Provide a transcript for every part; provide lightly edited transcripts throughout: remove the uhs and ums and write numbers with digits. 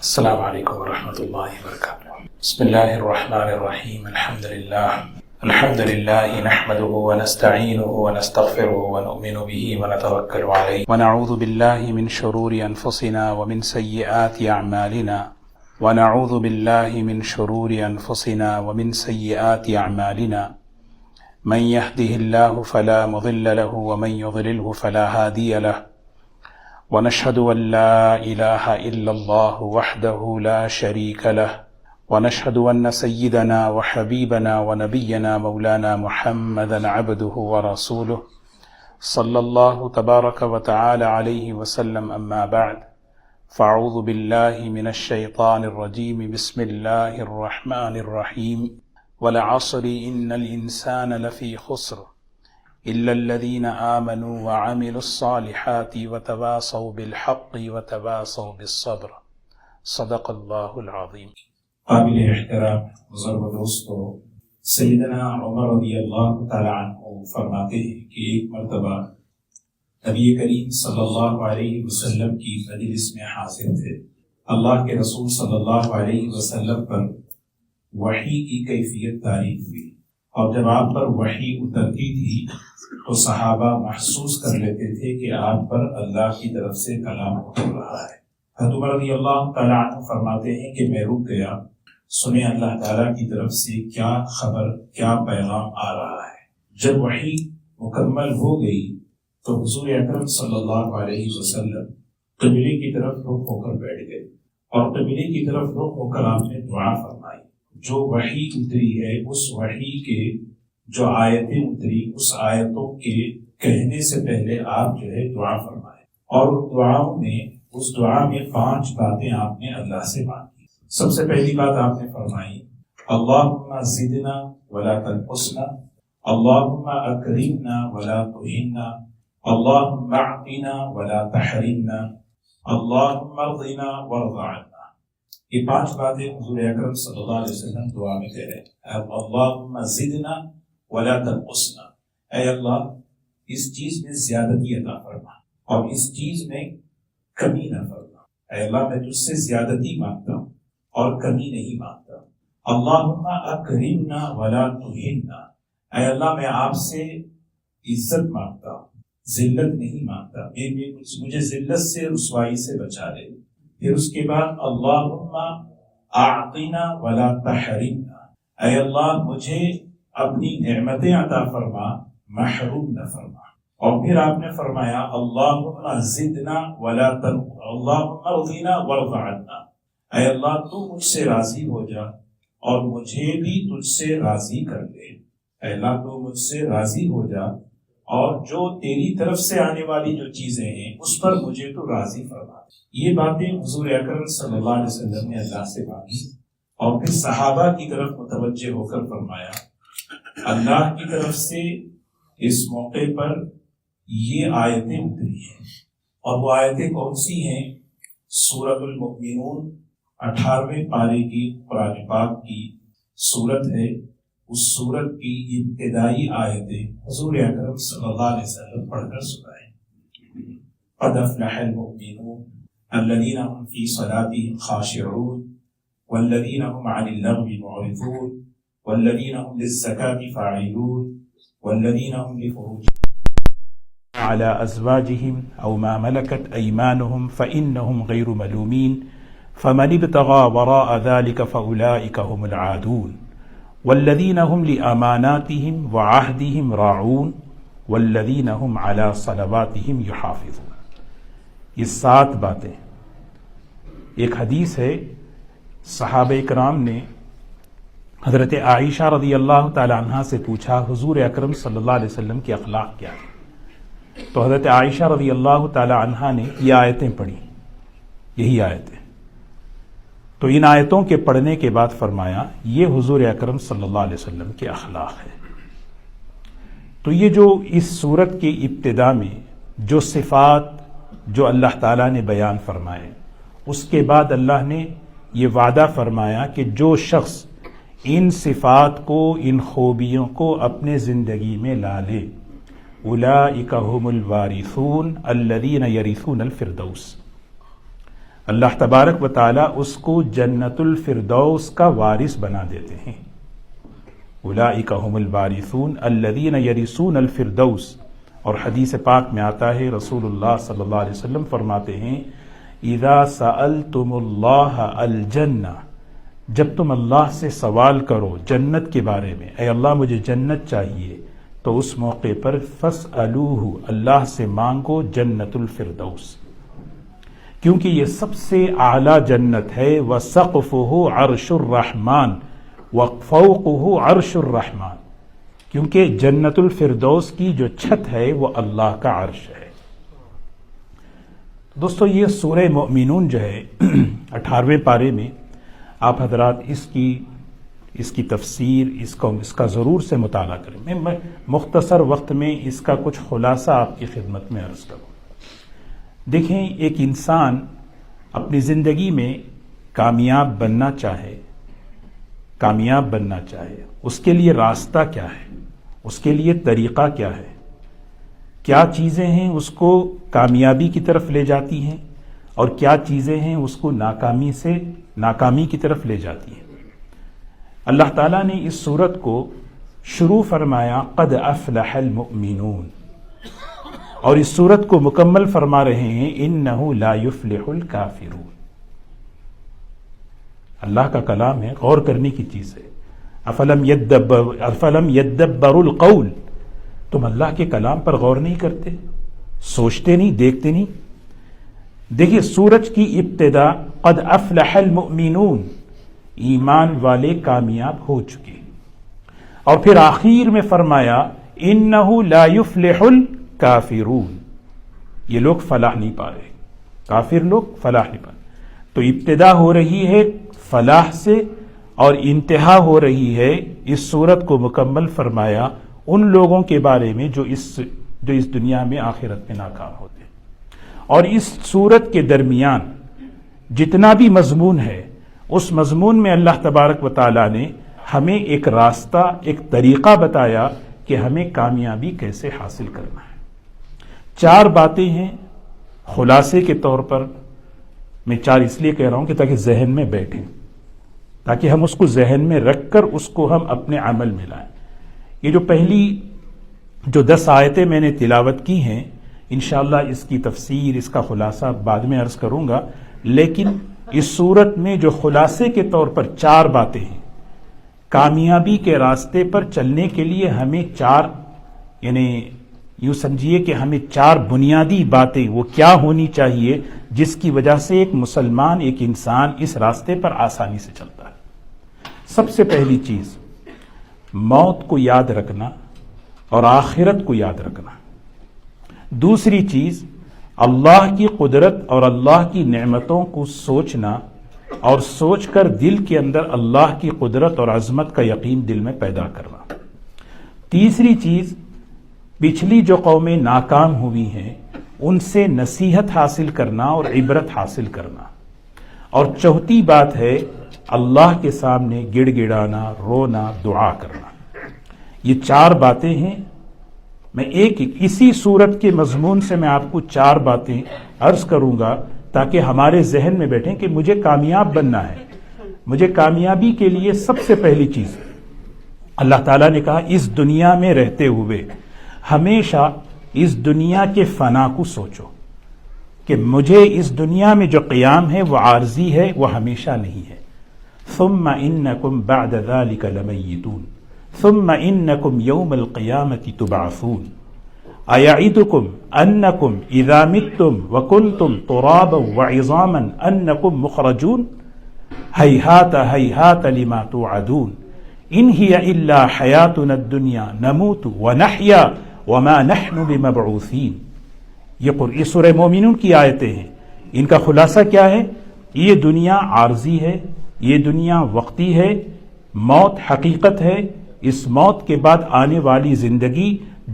السلام علیکم ورحمۃ اللہ وبرکاتہ۔ بسم اللہ الرحمن الرحیم۔ الحمد للہ نحمده ونستعینه ونستغفره ونؤمن به ونتوکل علیہ ونعوذ باللہ من شرور انفسنا ومن سیئات اعمالنا من يهده الله فلا مضل له ومن يضلله فلا هادي له ونشهد أن لا إله إلا الله وحده لا شريك له ونشهد أن سيدنا وحبيبنا ونبينا مولانا محمدا عبده ورسوله صلى الله تبارك وتعالى عليه وسلم، أما بعد فأعوذ بالله من الشيطان الرجيم، بسم الله الرحمن الرحيم، والعصر إن الإنسان لفي خسر إلا الذين آمنوا وعملوا الصالحات وتواصوا بالحق وتواصوا بالصبر، صدق اللہ العظیم۔ قابل احترام بزرگ دوستو، سیدنا عمر رضی اللہ تعالی عنہ فرماتے ہیں کہ ایک مرتبہ نبی کریم صلی اللہ علیہ وسلم کی مجلس میں حاضر تھے۔ اللہ کے رسول صلی اللہ علیہ وسلم پر وحی کی کیفیت تعریف ہوئی، اور جب آپ پر وحی اترتی تھی تو صحابہ محسوس کر لیتے تھے کہ آپ پر اللہ کی طرف سے کلام اتر رہا ہے۔ حضرت عمر رضی اللہ تعالیٰ عنہ فرماتے ہیں کہ میں رک گیا، سنیں اللہ تعالیٰ کی طرف سے کیا خبر، کیا پیغام آ رہا ہے۔ جب وحی مکمل ہو گئی تو حضور اکرم صلی اللہ علیہ وسلم قبلے کی طرف رخ ہو کر بیٹھ گئے، اور قبلے کی طرف رخ ہو کر آپ نے دعا فرمائی۔ جو وحی اتری ہے، اس وحی کے جو آیتیں اتری، اس آیتوں کے کہنے سے پہلے آپ جو ہے دعا فرمائے، اور اس دعا میں 5 باتیں آپ نے اللہ سے مانگی۔ سب سے پہلی بات آپ نے فرمائی، اللہم زدنا ولا تنقصنا، اللہم اکرمنا ولا تہنا، اللہم اعطنا ولا تحرمنا، اللہم ارضنا وارض عنا۔ یہ 5 باتیں حضور اکرم صلی اللہ علیہ وسلم دعا میں کہہ رہے ہیں۔ اللہم زدنا ولا تنقصنا، اے اللہ اس چیز میں زیادتی عطا فرما اور اس چیز میں کمی نہ فرما۔ اے اللہ میں تجھ سے زیادتی مانگتا ہوں اور کمی نہیں مانگتا۔ اللہم اکرمنا ولا تہنا، اے اللہ میں آپ سے عزت مانگتا ہوں، ذلت نہیں مانگتا، مجھے ذلت سے، رسوائی سے بچا لے۔ پھر اس کے بعد اللہم اعطنا ولا تحرمنا، اے اللہ مجھے اپنی نعمتیں عطا فرما، محروم نہ فرما۔ اور پھر آپ نے فرمایا اللہم زدنا ولا تنقصنا، اللہم ارضنا وارض عنا، اے اللہ تو مجھ سے راضی ہو جا اور مجھے بھی تجھ سے راضی کر لے۔ اے اللہ تو مجھ سے راضی ہو جا اور جو تیری طرف سے آنے والی جو چیزیں ہیں اس پر مجھے تو راضی فرما۔ یہ باتیں حضور اکرم صلی اللہ علیہ وسلم نے اللہ سے مانگی، اور پھر صحابہ کی طرف متوجہ ہو کر فرمایا اللہ کی طرف سے اس موقع پر یہ آیتیں اتری ہیں، اور وہ آیتیں کون سی ہیں؟ سورۃ المؤمنون 18ویں پارے کی قرآن پاک کی سورت ہے۔ اس سورت کی ابتدائی آیتیں حضور اکرم صلی اللہ علیہ وسلم پڑھ کر سنائیں۔ قد افلح المؤمنون الذین هم فی صلاتهم خاشعون والذین هم عن اللغو معرضون والذین هم للزکاة فاعلون والذین هم لفروجهم على ازواجهم او ما ملكت ايمانهم فانهم غير ملومين فمن ابتغى وراء ذلك فاولئك هم العادون والذین هم لأماناتهم وعهدهم راعون والذین هم على صلواتهم يحافظون۔ یہ 7 باتیں۔ ایک حدیث ہے، صحابہ کرام نے حضرت عائشہ رضی اللہ تعالی عنہ سے پوچھا حضور اکرم صلی اللہ علیہ وسلم کے اخلاق کیا ہیں؟ تو حضرت عائشہ رضی اللہ تعالی عنہ نے یہ آیتیں پڑھی، یہی آیتیں۔ تو ان آیتوں کے پڑھنے کے بعد فرمایا یہ حضور اکرم صلی اللہ علیہ وسلم کے اخلاق ہے۔ تو یہ جو اس سورت کی ابتدا میں جو صفات جو اللہ تعالیٰ نے بیان فرمائے، اس کے بعد اللہ نے یہ وعدہ فرمایا کہ جو شخص ان صفات کو، ان خوبیوں کو اپنے زندگی میں لا لے، اولئک هم الوارثون الذین یرثون الفردوس، اللہ تبارک و تعالی اس کو جنت الفردوس کا وارث بنا دیتے ہیں. اولئک هم الوارثون الذین یرثون الفردوس. اور حدیث پاک میں آتا ہے رسول اللہ صلی اللہ علیہ وسلم فرماتے ہیں اذا سألتم اللہ الجنہ، جب تم اللہ سے سوال کرو جنت کے بارے میں، اے اللہ مجھے جنت چاہیے، تو اس موقع پر فاسألوہ، اللہ سے مانگو جنت الفردوس، کیونکہ یہ سب سے اعلیٰ جنت ہے. وسقفہ عرش الرحمن وفوقہ عرش الرحمن، کیونکہ جنت الفردوس کی جو چھت ہے وہ اللہ کا عرش ہے. دوستو یہ سورہ مؤمنون جو ہے 18ویں پارے میں آپ حضرات اس کی تفسیر اس کا ضرور سے مطالعہ کریں. میں مختصر وقت میں اس کا کچھ خلاصہ آپ کی خدمت میں عرض کروں. دیکھیں، ایک انسان اپنی زندگی میں کامیاب بننا چاہے، اس کے لیے راستہ کیا ہے، اس کے لیے طریقہ کیا ہے، کیا چیزیں ہیں اس کو کامیابی کی طرف لے جاتی ہیں اور کیا چیزیں ہیں اس کو ناکامی کی طرف لے جاتی ہیں. اللہ تعالیٰ نے اس سورت کو شروع فرمایا قد افلح المؤمنون، اور اس سورت کو مکمل فرما رہے ہیں انہ لا یفلح الکافرون. اللہ کا کلام ہے، غور کرنے کی چیز ہے. افلم یدبروا القول، تم اللہ کے کلام پر غور نہیں کرتے، سوچتے نہیں، دیکھتے نہیں. دیکھیے سورج کی ابتدا قد افلح المؤمنون، ایمان والے کامیاب ہو چکے، اور پھر آخر میں فرمایا انہ لا یفلح الکافرون، یہ لوگ فلاح نہیں پا رہے، کافر لوگ فلاح نہیں پا رہے. تو ابتدا ہو رہی ہے فلاح سے اور انتہا ہو رہی ہے اس سورت کو مکمل فرمایا ان لوگوں کے بارے میں جو اس دنیا میں آخرت میں ناکام ہوتے ہیں. اور اس سورت کے درمیان جتنا بھی مضمون ہے اس مضمون میں اللہ تبارک و تعالی نے ہمیں ایک راستہ، ایک طریقہ بتایا کہ ہمیں کامیابی کیسے حاصل کرنا ہے. 4 باتیں ہیں خلاصے کے طور پر. میں 4 اس لیے کہہ رہا ہوں کہ تاکہ ذہن میں بیٹھیں، تاکہ ہم اس کو ذہن میں رکھ کر اس کو ہم اپنے عمل میں لائیں. یہ جو پہلی 10 آیتیں میں نے تلاوت کی ہیں، انشاءاللہ اس کی تفسیر، اس کا خلاصہ بعد میں عرض کروں گا. لیکن اس صورت میں جو خلاصے کے طور پر 4 باتیں ہیں، کامیابی کے راستے پر چلنے کے لیے ہمیں 4، یعنی یوں سمجھیے کہ ہمیں 4 بنیادی باتیں وہ کیا ہونی چاہیے جس کی وجہ سے ایک مسلمان، ایک انسان اس راستے پر آسانی سے چلتا ہے. سب سے پہلی چیز موت کو یاد رکھنا اور آخرت کو یاد رکھنا. دوسری چیز اللہ کی قدرت اور اللہ کی نعمتوں کو سوچنا اور سوچ کر دل کے اندر اللہ کی قدرت اور عظمت کا یقین دل میں پیدا کرنا. تیسری چیز پچھلی جو قومیں ناکام ہوئی ہیں ان سے نصیحت حاصل کرنا اور عبرت حاصل کرنا. اور چوتھی بات ہے اللہ کے سامنے گڑ گڑانا، رونا، دعا کرنا. یہ 4 باتیں ہیں. میں ایک اسی صورت کے مضمون سے میں آپ کو 4 باتیں عرض کروں گا تاکہ ہمارے ذہن میں بیٹھیں کہ مجھے کامیاب بننا ہے. مجھے کامیابی کے لیے سب سے پہلی چیز اللہ تعالیٰ نے کہا اس دنیا میں رہتے ہوئے ہمیشہ اس دنیا کے فنا کو سوچو کہ مجھے اس دنیا میں جو قیام ہے وہ عارضی ہے، وہ ہمیشہ نہیں ہے. ثم انکم بعد ذلک لمیتون ثم انکم یوم القیامة تبعثون ایعدکم انکم اذا متم وکنتم ترابا وعظاما انکم مخرجون ہیہات ہیہات لما توعدون ان ہی الا حیاتنا الدنیا نموت ونحیا وما نحن بمبعوثین. یہ سورہ مومنون کی آیتیں ہیں. ان کا خلاصہ کیا ہے؟ یہ دنیا عارضی ہے، یہ دنیا وقتی ہے، موت حقیقت ہے. اس موت کے بعد آنے والی زندگی،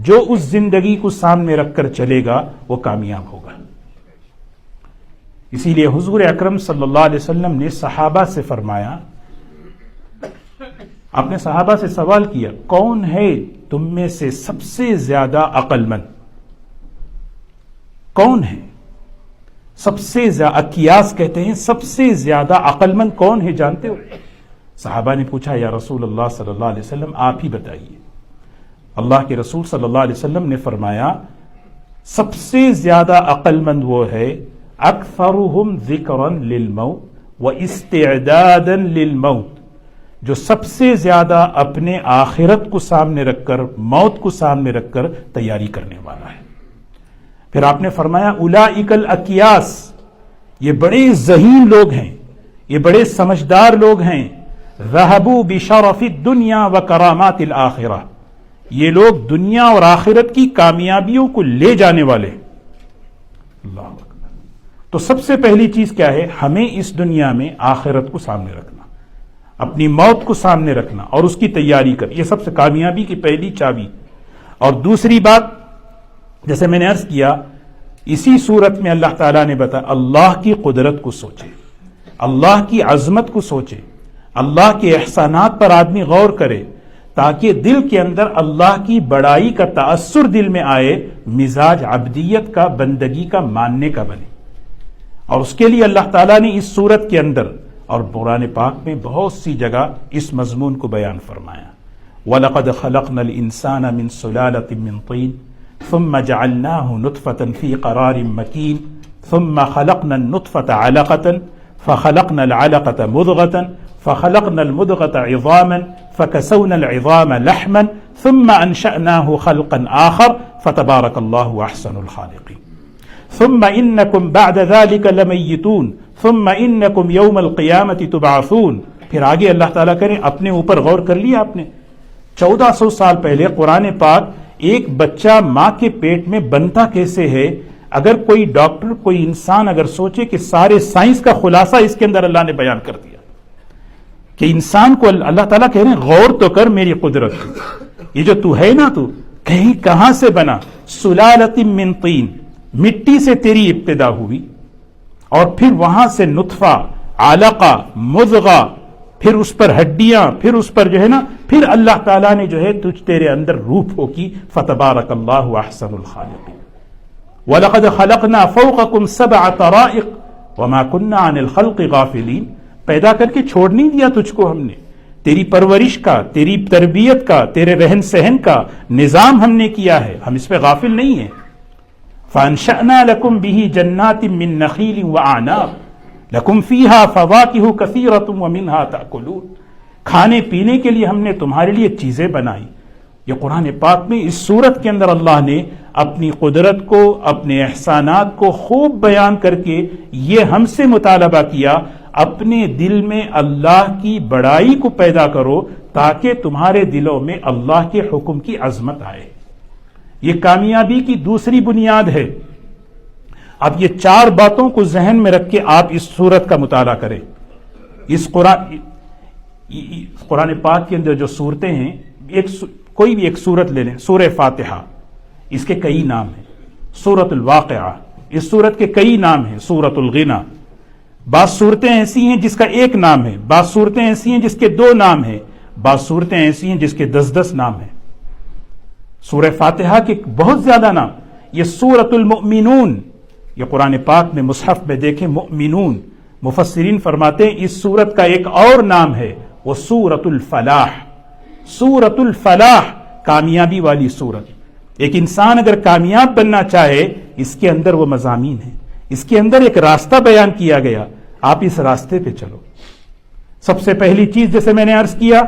جو اس زندگی کو سامنے رکھ کر چلے گا وہ کامیاب ہوگا. اسی لیے حضور اکرم صلی اللہ علیہ وسلم نے صحابہ سے فرمایا، آپ نے صحابہ سے سوال کیا کون ہے تم میں سے سب سے زیادہ عقل مند؟ کون ہے؟ سب سے زیادہ اکیاس کہتے ہیں سب سے زیادہ عقل مند کون ہے جانتے ہو؟ صحابہ نے پوچھا یا رسول اللہ صلی اللہ علیہ وسلم آپ ہی بتائیے۔ اللہ کے رسول صلی اللہ علیہ وسلم نے فرمایا سب سے زیادہ عقل مند وہ ہے اکثرهم ذکرا للموت واستعدادا للموت، جو سب سے زیادہ اپنے آخرت کو سامنے رکھ کر، موت کو سامنے رکھ کر تیاری کرنے والا ہے۔ پھر آپ نے فرمایا اولئک الاکیاس، یہ بڑے ذہین لوگ ہیں، یہ بڑے سمجھدار لوگ ہیں، ذہبوا بشرف الدنیا وکرامات الآخرہ، یہ لوگ دنیا اور آخرت کی کامیابیوں کو لے جانے والے ہیں۔ اللہ اکبر۔ تو سب سے پہلی چیز کیا ہے؟ ہمیں اس دنیا میں آخرت کو سامنے رکھنا، اپنی موت کو سامنے رکھنا اور اس کی تیاری کر، یہ سب سے کامیابی کی پہلی چابی۔ اور دوسری بات، جیسے میں نے عرض کیا، اسی صورت میں اللہ تعالیٰ نے بتایا اللہ کی قدرت کو سوچے، اللہ کی عظمت کو سوچے، اللہ کے احسانات پر آدمی غور کرے، تاکہ دل کے اندر اللہ کی بڑائی کا تأثر دل میں آئے، مزاج عبدیت کا، بندگی کا، ماننے کا بنے۔ اور اس کے لیے اللہ تعالیٰ نے اس صورت کے اندر اور قرآن پاک میں بہت سی جگہ اس مضمون کو بیان فرمایا۔ وَلَقَدْ خَلَقْنَا الْإِنسَانَ مِنْ سُلَالَةٍ مِّن طِينٍ ثُمَّ جَعَلْنَاهُ نُطْفَةً فِي قَرَارٍ مَّكِينٍ ثُمَّ خَلَقْنَا النُّطْفَةَ عَلَقَةً فَخَلَقْنَا الْعَلَقَةَ مُضْغَةً فَخَلَقْنَا الْمُضْغَةَ عِظَامًا فَكَسَوْنَا الْعِظَامَ لَحْمًا ثُمَّ أَنشَأْنَاهُ خَلْقًا آخَرَ فَتَبَارَكَ اللَّهُ أَحْسَنُ الْخَالِقِينَ ثم انکم بعد ذلك لمیتون ثم انکم یوم القیامت تبعثون۔ پھر آگے اللہ تعالیٰ کریں اپنے اوپر غور کر لیا آپ نے، 1400 سال پہلے قرآن پاک ایک بچہ ماں کے پیٹ میں بنتا کیسے ہے، اگر کوئی ڈاکٹر، کوئی انسان اگر سوچے کہ سارے سائنس کا خلاصہ اس کے اندر اللہ نے بیان کر دیا کہ انسان کو اللہ تعالیٰ کہہ رہے ہیں غور تو کر میری قدرت کو، یہ جو تو ہے نا، تو کہیں کہاں سے بنا، سلالۃ من طین، مٹی سے تیری ابتدا ہوئی، اور پھر وہاں سے نطفہ، علقہ، مضغہ، پھر اس پر ہڈیاں، پھر اس پر جو ہے نا، پھر اللہ تعالیٰ نے جو ہے تیرے اندر روح پھونکی، فتبارک اللہ احسن الخالقین۔ وَلَقَدْ خَلَقْنَا فَوْقَكُمْ سَبْعَ طَرَائِقَ وَمَا كُنَّا عَنِ الْخَلْقِ غَافِلِينَ، پیدا کر کے چھوڑ نہیں دیا تجھ کو ہم نے، تیری پرورش کا، تیری تربیت کا، تیرے رہن سہن کا نظام ہم نے کیا ہے، ہم اس پہ غافل نہیں ہیں۔ فَأَنشَأْنَا لَكُمْ بِهِ جَنَّاتٍ مِّن نَخِيلٍ وَأَعْنَابٍ لَكُمْ فِيهَا فَوَاكِهُ كَثِيرَةٌ وَمِنْهَا تَأْكُلُونَ، کھانے پینے کے لیے ہم نے تمہارے لیے چیزیں بنائی۔ یہ قرآن پاک میں اس صورت کے اندر اللہ نے اپنی قدرت کو، اپنے احسانات کو خوب بیان کر کے یہ ہم سے مطالبہ کیا، اپنے دل میں اللہ کی بڑائی کو پیدا کرو تاکہ تمہارے دلوں میں اللہ کے حکم کی عظمت آئے۔ یہ کامیابی کی دوسری بنیاد ہے۔ اب یہ 4 باتوں کو ذہن میں رکھ کے آپ اس سورت کا مطالعہ کریں۔ اس قرآن پاک کے اندر جو صورتیں ہیں، کوئی بھی ایک سورت لے لیں، سورہ فاتحہ، اس کے کئی نام ہیں، سورۃ الواقعہ، اس سورت کے کئی نام ہیں، سورۃ الغنا، بعض صورتیں ایسی ہیں جس کا ایک نام ہے، بعض صورتیں ایسی ہیں جس کے 2 نام ہیں، بعض صورتیں ایسی ہیں جس کے 10 نام ہیں۔ سورہ فاتحہ کے بہت زیادہ نام، یہ سورۃ المؤمنون، یہ قرآن پاک میں مصحف میں دیکھیں مؤمنون، مفسرین فرماتے ہیں اس سورت کا ایک اور نام ہے، وہ سورۃ الفلاح۔ سورۃ الفلاح، کامیابی والی سورت۔ ایک انسان اگر کامیاب بننا چاہے، اس کے اندر وہ مضامین ہیں، اس کے اندر ایک راستہ بیان کیا گیا، آپ اس راستے پہ چلو۔ سب سے پہلی چیز جیسے میں نے عرض کیا،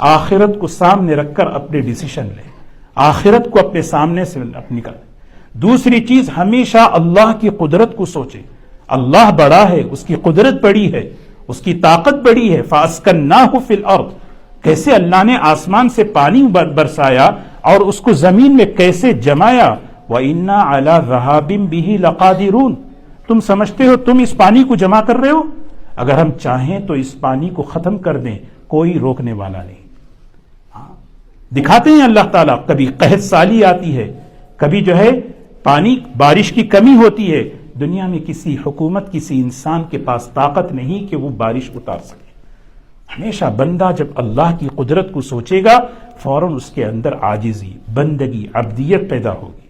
آخرت کو سامنے رکھ کر اپنے ڈیسیشن لیں، آخرت کو اپنے سامنے سے نکال۔ دوسری چیز، ہمیشہ اللہ کی قدرت کو سوچیں، اللہ بڑا ہے، اس کی قدرت بڑی ہے، اس کی طاقت بڑی ہے۔ فَأَسْكَنَّاهُ فِي الْأَرْضِ، کیسے اللہ نے آسمان سے پانی برسایا اور اس کو زمین میں کیسے جمایا۔ وَإِنَّا عَلَى ذَهَابٍ بِهِ لَقَادِرُونَ، تم سمجھتے ہو تم اس پانی کو جمع کر رہے ہو، اگر ہم چاہیں تو اس پانی کو ختم کر دیں، کوئی روکنے والا نہیں۔ دکھاتے ہیں اللہ تعالیٰ، کبھی قحط سالی آتی ہے، کبھی جو ہے پانی بارش کی کمی ہوتی ہے، دنیا میں کسی حکومت، کسی انسان کے پاس طاقت نہیں کہ وہ بارش اتار سکے۔ ہمیشہ بندہ جب اللہ کی قدرت کو سوچے گا، فوراً اس کے اندر عاجزی، بندگی، عبدیت پیدا ہوگی۔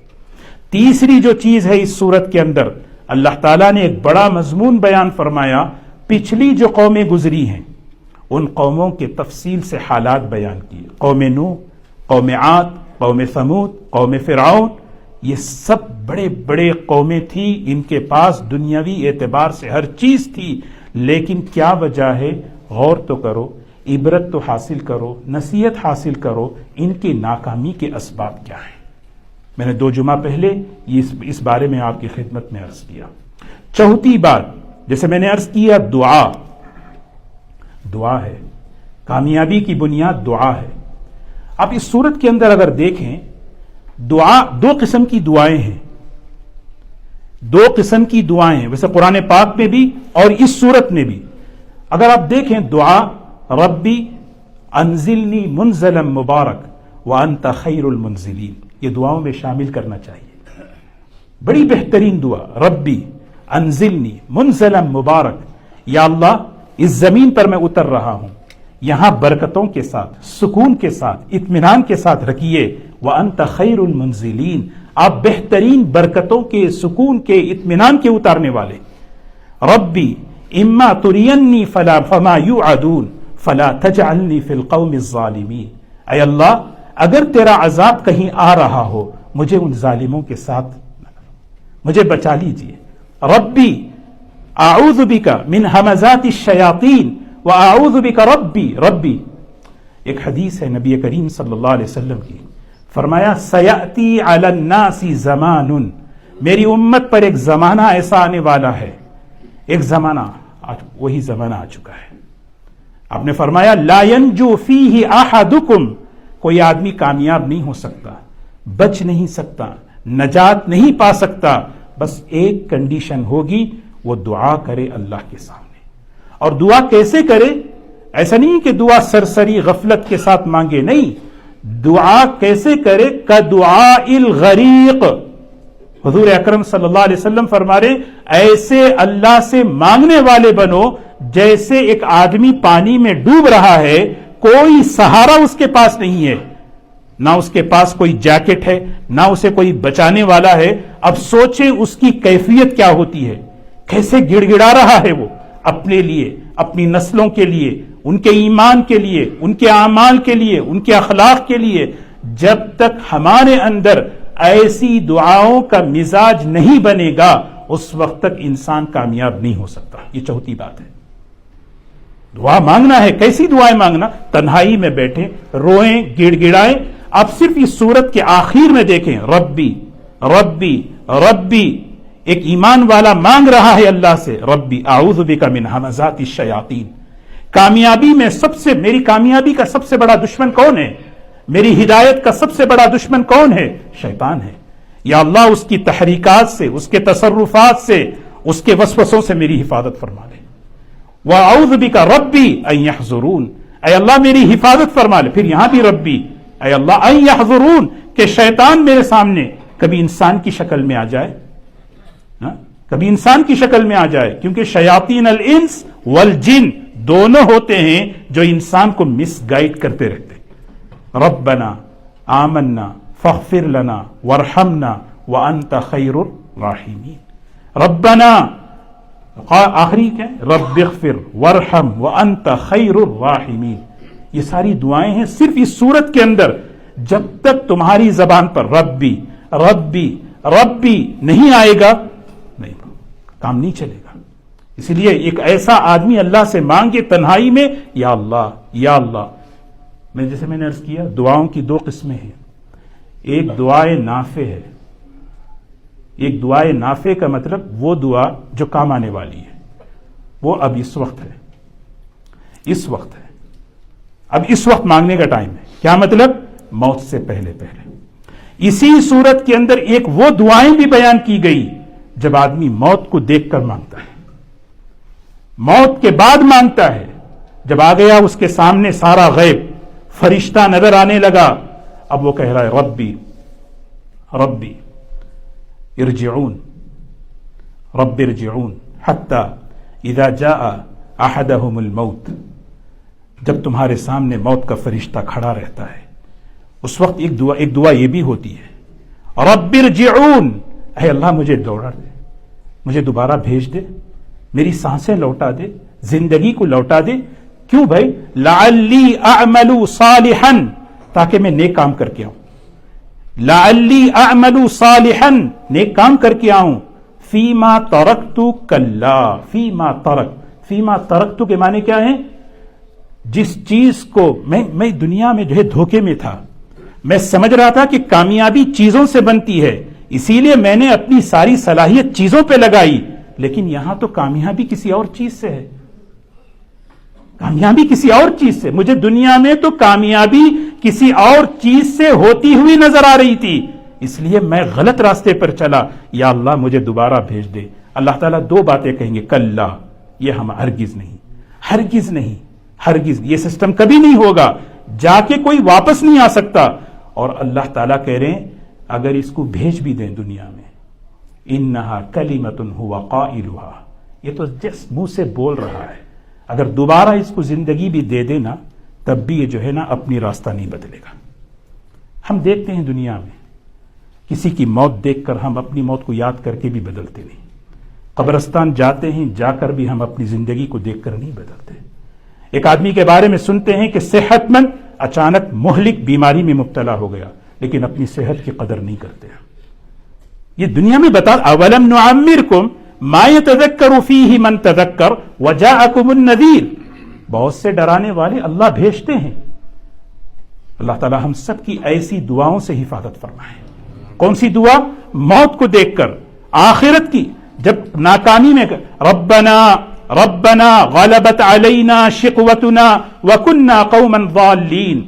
تیسری جو چیز ہے اس صورت کے اندر، اللہ تعالیٰ نے ایک بڑا مضمون بیان فرمایا، پچھلی جو قومیں گزری ہیں ان قوموں کے تفصیل سے حالات بیان کیے، قوم نوح، قوم عاد، قوم ثمود، قوم فرعون، یہ سب بڑے بڑے قومیں تھیں، ان کے پاس دنیاوی اعتبار سے ہر چیز تھی، لیکن کیا وجہ ہے؟ غور تو کرو، عبرت تو حاصل کرو، نصیحت حاصل کرو، ان کی ناکامی کے اسباب کیا ہیں؟ میں نے 2 جمعہ پہلے اس بارے میں آپ کی خدمت میں عرض کیا۔ چوتھی بات، جیسے میں نے عرض کیا، دعا ہے، کامیابی کی بنیاد دعا ہے۔ اب اس صورت کے اندر اگر دیکھیں، دعا 2 قسم کی دعائیں ہیں، 2 قسم کی دعائیں ہیں، ویسے قرآن پاک میں بھی اور اس صورت میں بھی۔ اگر آپ دیکھیں دعا، ربی انزلنی منزلا مبارک وانت خیر المنزلین، یہ دعاؤں میں شامل کرنا چاہیے۔ بڑی بہترین دعا، ربی انزلنی منزلا مبارک، یا اللہ اس زمین پر میں اتر رہا ہوں، یہاں برکتوں کے ساتھ، سکون کے ساتھ، اطمینان کے ساتھ رکھیے، وانت خیر المنزلین، آپ بہترین برکتوں کے، سکون کے، اطمینان کے اتارنے والے۔ ربی اما ترینی فما یوعدون فلا تجعلنی فی القوم الظالمین، اے اللہ اگر تیرا عذاب کہیں آ رہا ہو مجھے ان ظالموں کے ساتھ مجھے بچا لیجئے۔ ربی اعوذ بک من ہمزات الشیاطین واعوذ بک ربی، ایک حدیث ہے نبی کریم صلی اللہ علیہ وسلم کی، فرمایا سیأتی علی الناس زمان، میری امت پر ایک زمانہ ایسا آنے والا ہے، ایک زمانہ، وہی زمانہ آ چکا ہے۔ آپ نے فرمایا لا ینجو فیہ احدکم، کوئی آدمی کامیاب نہیں ہو سکتا، بچ نہیں سکتا، نجات نہیں پا سکتا، بس ایک کنڈیشن ہوگی، وہ دعا کرے اللہ کے سامنے۔ اور دعا کیسے کرے؟ ایسا نہیں کہ دعا سرسری غفلت کے ساتھ مانگے، نہیں، دعا کیسے کرے؟ کدعاء الغریق، حضور اکرم صلی اللہ علیہ وسلم فرما رہے ایسے اللہ سے مانگنے والے بنو جیسے ایک آدمی پانی میں ڈوب رہا ہے، کوئی سہارا اس کے پاس نہیں ہے، نہ اس کے پاس کوئی جیکٹ ہے، نہ اسے کوئی بچانے والا ہے۔ اب سوچیں اس کی کیفیت کیا ہوتی ہے، کیسے گڑ گڑا رہا ہے وہ اپنے لیے، اپنی نسلوں کے لیے، ان کے ایمان کے لیے، ان کے اعمال کے لیے، ان کے اخلاق کے لیے۔ جب تک ہمارے اندر ایسی دعاؤں کا مزاج نہیں بنے گا اس وقت تک انسان کامیاب نہیں ہو سکتا۔ یہ چوتھی بات ہے، دعا مانگنا ہے۔ کیسی دعائیں مانگنا؟ تنہائی میں بیٹھے، روئیں، گڑ گڑائیں۔ آپ صرف اس سورت کے آخر میں دیکھیں، ربی ربی ربی، ایک ایمان والا مانگ رہا ہے اللہ سے، ربی اعوذ بک من ہمزات الشیاطین۔ کامیابی میں میری کامیابی کا سب سے بڑا دشمن کون ہے؟ میری ہدایت کا سب سے بڑا دشمن کون ہے؟ شیطان ہے۔ یا اللہ اس کی تحریکات سے، اس کے تصرفات سے، اس کے وسوسوں سے میری حفاظت فرما لے۔ وَأَعُوذُ بِكَ رَبِّي أَن يَحْضُرُونَ، اے اللہ میری حفاظت فرما لے۔ پھر یہاں بھی ربی، اے اللہ أَن يَحْضُرُونَ، کہ شیطان میرے سامنے کبھی انسان کی شکل میں آ جائے، کبھی انسان کی شکل میں آ جائے، کیونکہ شیاطین الانس والجن دونوں ہوتے ہیں جو انسان کو مس گائیڈ کرتے رہتے۔ ربنا آمنا فاغفر لنا وارحمنا وانت خیر الراحمین۔ ربنا آخری کیا ہے؟ رب اغفر وارحم وانت خیر الراحمین۔ یہ ساری دعائیں ہیں صرف اس سورت کے اندر۔ جب تک تمہاری زبان پر ربی ربی ربی نہیں آئے گا، نہیں، کام نہیں چلے گا۔ اس لیے ایک ایسا آدمی اللہ سے مانگے تنہائی میں، یا اللہ یا اللہ۔ جیسے میں نے عرض کیا، دعاؤں کی 2 قسمیں ہیں، ایک دعائے نافع ہے، ایک دعائے نافع کا مطلب وہ دعا جو کام آنے والی ہے، وہ اب اس وقت ہے، اس وقت ہے، اب اس وقت مانگنے کا ٹائم ہے۔ کیا مطلب؟ موت سے پہلے پہلے۔ اسی صورت کے اندر ایک وہ دعائیں بھی بیان کی گئی جب آدمی موت کو دیکھ کر مانگتا ہے، موت کے بعد مانگتا ہے، جب آ گیا اس کے سامنے سارا غیب، فرشتہ نظر آنے لگا، اب وہ کہہ رہا ہے ربی ربی ارجعون رب ارجعون حتی اذا جاء احدهم الموت۔ جب تمہارے سامنے موت کا فرشتہ کھڑا رہتا ہے اس وقت ایک دعا یہ بھی ہوتی ہے، رب ارجعون، اے اللہ مجھے دوڑا دے، مجھے دوبارہ بھیج دے، میری سانسیں لوٹا دے، زندگی کو لوٹا دے. کیوں بھائی؟ لعلی اعمل صالحا، تاکہ میں نیک کام کر کے آؤں. لعلی اعمل صالحا، نیک کام کر کے آؤں. فیما ترکت کلا، فیما ترکت کے معنی کیا ہیں؟ جس چیز کو میں دنیا میں جو ہے دھوکے میں تھا، میں سمجھ رہا تھا کہ کامیابی چیزوں سے بنتی ہے، اسی لیے میں نے اپنی ساری صلاحیت چیزوں پہ لگائی. لیکن یہاں تو کامیابی کسی اور چیز سے ہے، کامیابی کسی اور چیز سے. مجھے دنیا میں تو کامیابی کسی اور چیز سے ہوتی ہوئی نظر آ رہی تھی، اس لیے میں غلط راستے پر چلا. یا اللہ مجھے دوبارہ بھیج دے. اللہ تعالیٰ دو باتیں کہیں گے، کلا، یہ ہم ہرگز نہیں، ہرگز نہیں، ہرگز یہ سسٹم کبھی نہیں ہوگا، جا کے کوئی واپس نہیں آ سکتا. اور اللہ تعالیٰ کہہ رہے ہیں اگر اس کو بھیج بھی دیں دنیا میں، انہا کلمۃ هو قائلها، یہ تو جس منہ سے بول رہا ہے، اگر دوبارہ اس کو زندگی بھی دے دینا تب بھی یہ جو ہے نا اپنی راستہ نہیں بدلے گا. ہم دیکھتے ہیں دنیا میں کسی کی موت دیکھ کر ہم اپنی موت کو یاد کر کے بھی بدلتے نہیں. قبرستان جاتے ہیں، جا کر بھی ہم اپنی زندگی کو دیکھ کر نہیں بدلتے. ایک آدمی کے بارے میں سنتے ہیں کہ صحت مند اچانک مہلک بیماری میں مبتلا ہو گیا، لیکن اپنی صحت کی قدر نہیں کرتے. یہ دنیا میں بتا، اولم نعمرکم ما يتذکر فیہ من تذکر وجاءکم النذیر، بہت سے ڈرانے والے اللہ بھیجتے ہیں. اللہ تعالی ہم سب کی ایسی دعاؤں سے حفاظت فرمائے. کون سی دعا؟ موت کو دیکھ کر، آخرت کی جب ناکامی میں ربنا ربنا غلبت علینا شقوتنا وکنا قوما ضالین.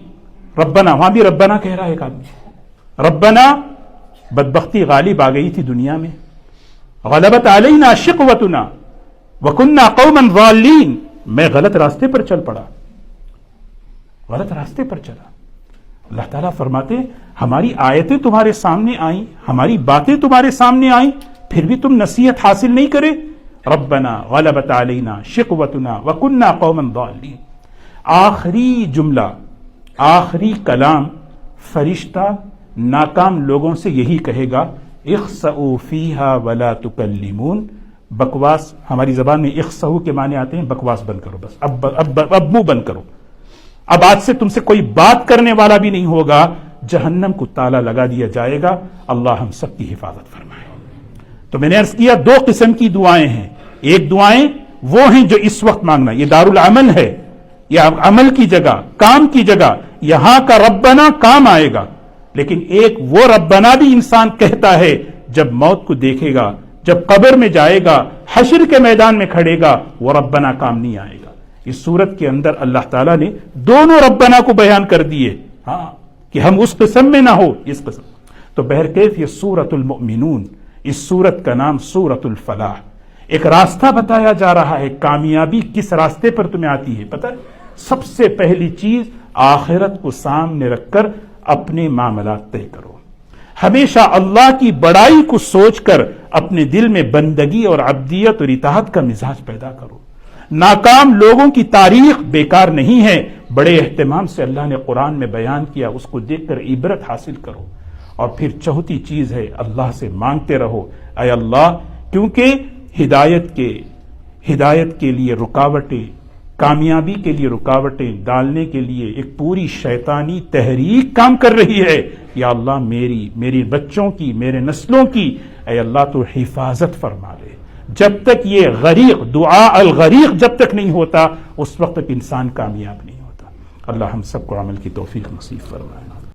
ربنا، وہاں بھی ربنا کہہ رہا ہے ایک آدمی. ربنا، بدبختی غالب آ گئی تھی دنیا میں. غلبت علینا شقوتنا وکنا قوما ضالین، میں غلط راستے پر چل پڑا، غلط راستے پر چلا. اللہ تعالیٰ فرماتے ہماری آیتیں تمہارے سامنے آئیں، ہماری باتیں تمہارے سامنے آئیں، پھر بھی تم نصیحت حاصل نہیں کرے. ربنا غلبت علینا شقوتنا وکنا قوما ضالین. آخری جملہ، آخری کلام فرشتہ ناکام لوگوں سے یہی کہے گا، اخسؤوا فیہا ولا تکلمون. بکواس، ہماری زبان میں اخسؤ کے معنی آتے ہیں بکواس بند کرو، بس اب منہ بند کرو، اب آج سے تم سے کوئی بات کرنے والا بھی نہیں ہوگا. جہنم کو تالا لگا دیا جائے گا. اللہ ہم سب کی حفاظت فرمائے. تو میں نے عرض کیا دو قسم کی دعائیں ہیں. ایک دعائیں وہ ہیں جو اس وقت مانگنا، یہ دارالعمل ہے، یہ عمل کی جگہ، کام کی جگہ، یہاں کا ربنا کام آئے گا. لیکن ایک وہ ربنا بھی انسان کہتا ہے جب موت کو دیکھے گا، جب قبر میں جائے گا، حشر کے میدان میں کھڑے گا، وہ ربنا کام نہیں آئے گا. اس صورت کے اندر اللہ تعالیٰ نے دونوں ربنا کو بیان کر دیے، ہاں، کہ ہم اس قسم میں نہ ہو، اس قسم. تو بہرکیف یہ سورۃ المؤمنون، اس سورت کا نام سورۃ الفلاح. ایک راستہ بتایا جا رہا ہے، کامیابی کس راستے پر تمہیں آتی ہے پتہ؟ سب سے پہلی چیز آخرت کو سامنے رکھ کر اپنے معاملات طے کرو. ہمیشہ اللہ کی بڑائی کو سوچ کر اپنے دل میں بندگی اور عبدیت اور اطاعت کا مزاج پیدا کرو. ناکام لوگوں کی تاریخ بیکار نہیں ہے، بڑے اہتمام سے اللہ نے قرآن میں بیان کیا، اس کو دیکھ کر عبرت حاصل کرو. اور پھر چوتھی چیز ہے اللہ سے مانگتے رہو، اے اللہ، کیونکہ ہدایت کے لیے رکاوٹیں، کامیابی کے لیے رکاوٹیں ڈالنے کے لیے ایک پوری شیطانی تحریک کام کر رہی ہے. یا اللہ میری بچوں کی، میرے نسلوں کی اے اللہ تو حفاظت فرما لے. جب تک یہ غریق، دعا الغریق جب تک نہیں ہوتا، اس وقت تک انسان کامیاب نہیں ہوتا. اللہ ہم سب کو عمل کی توفیق نصیب فرمائے.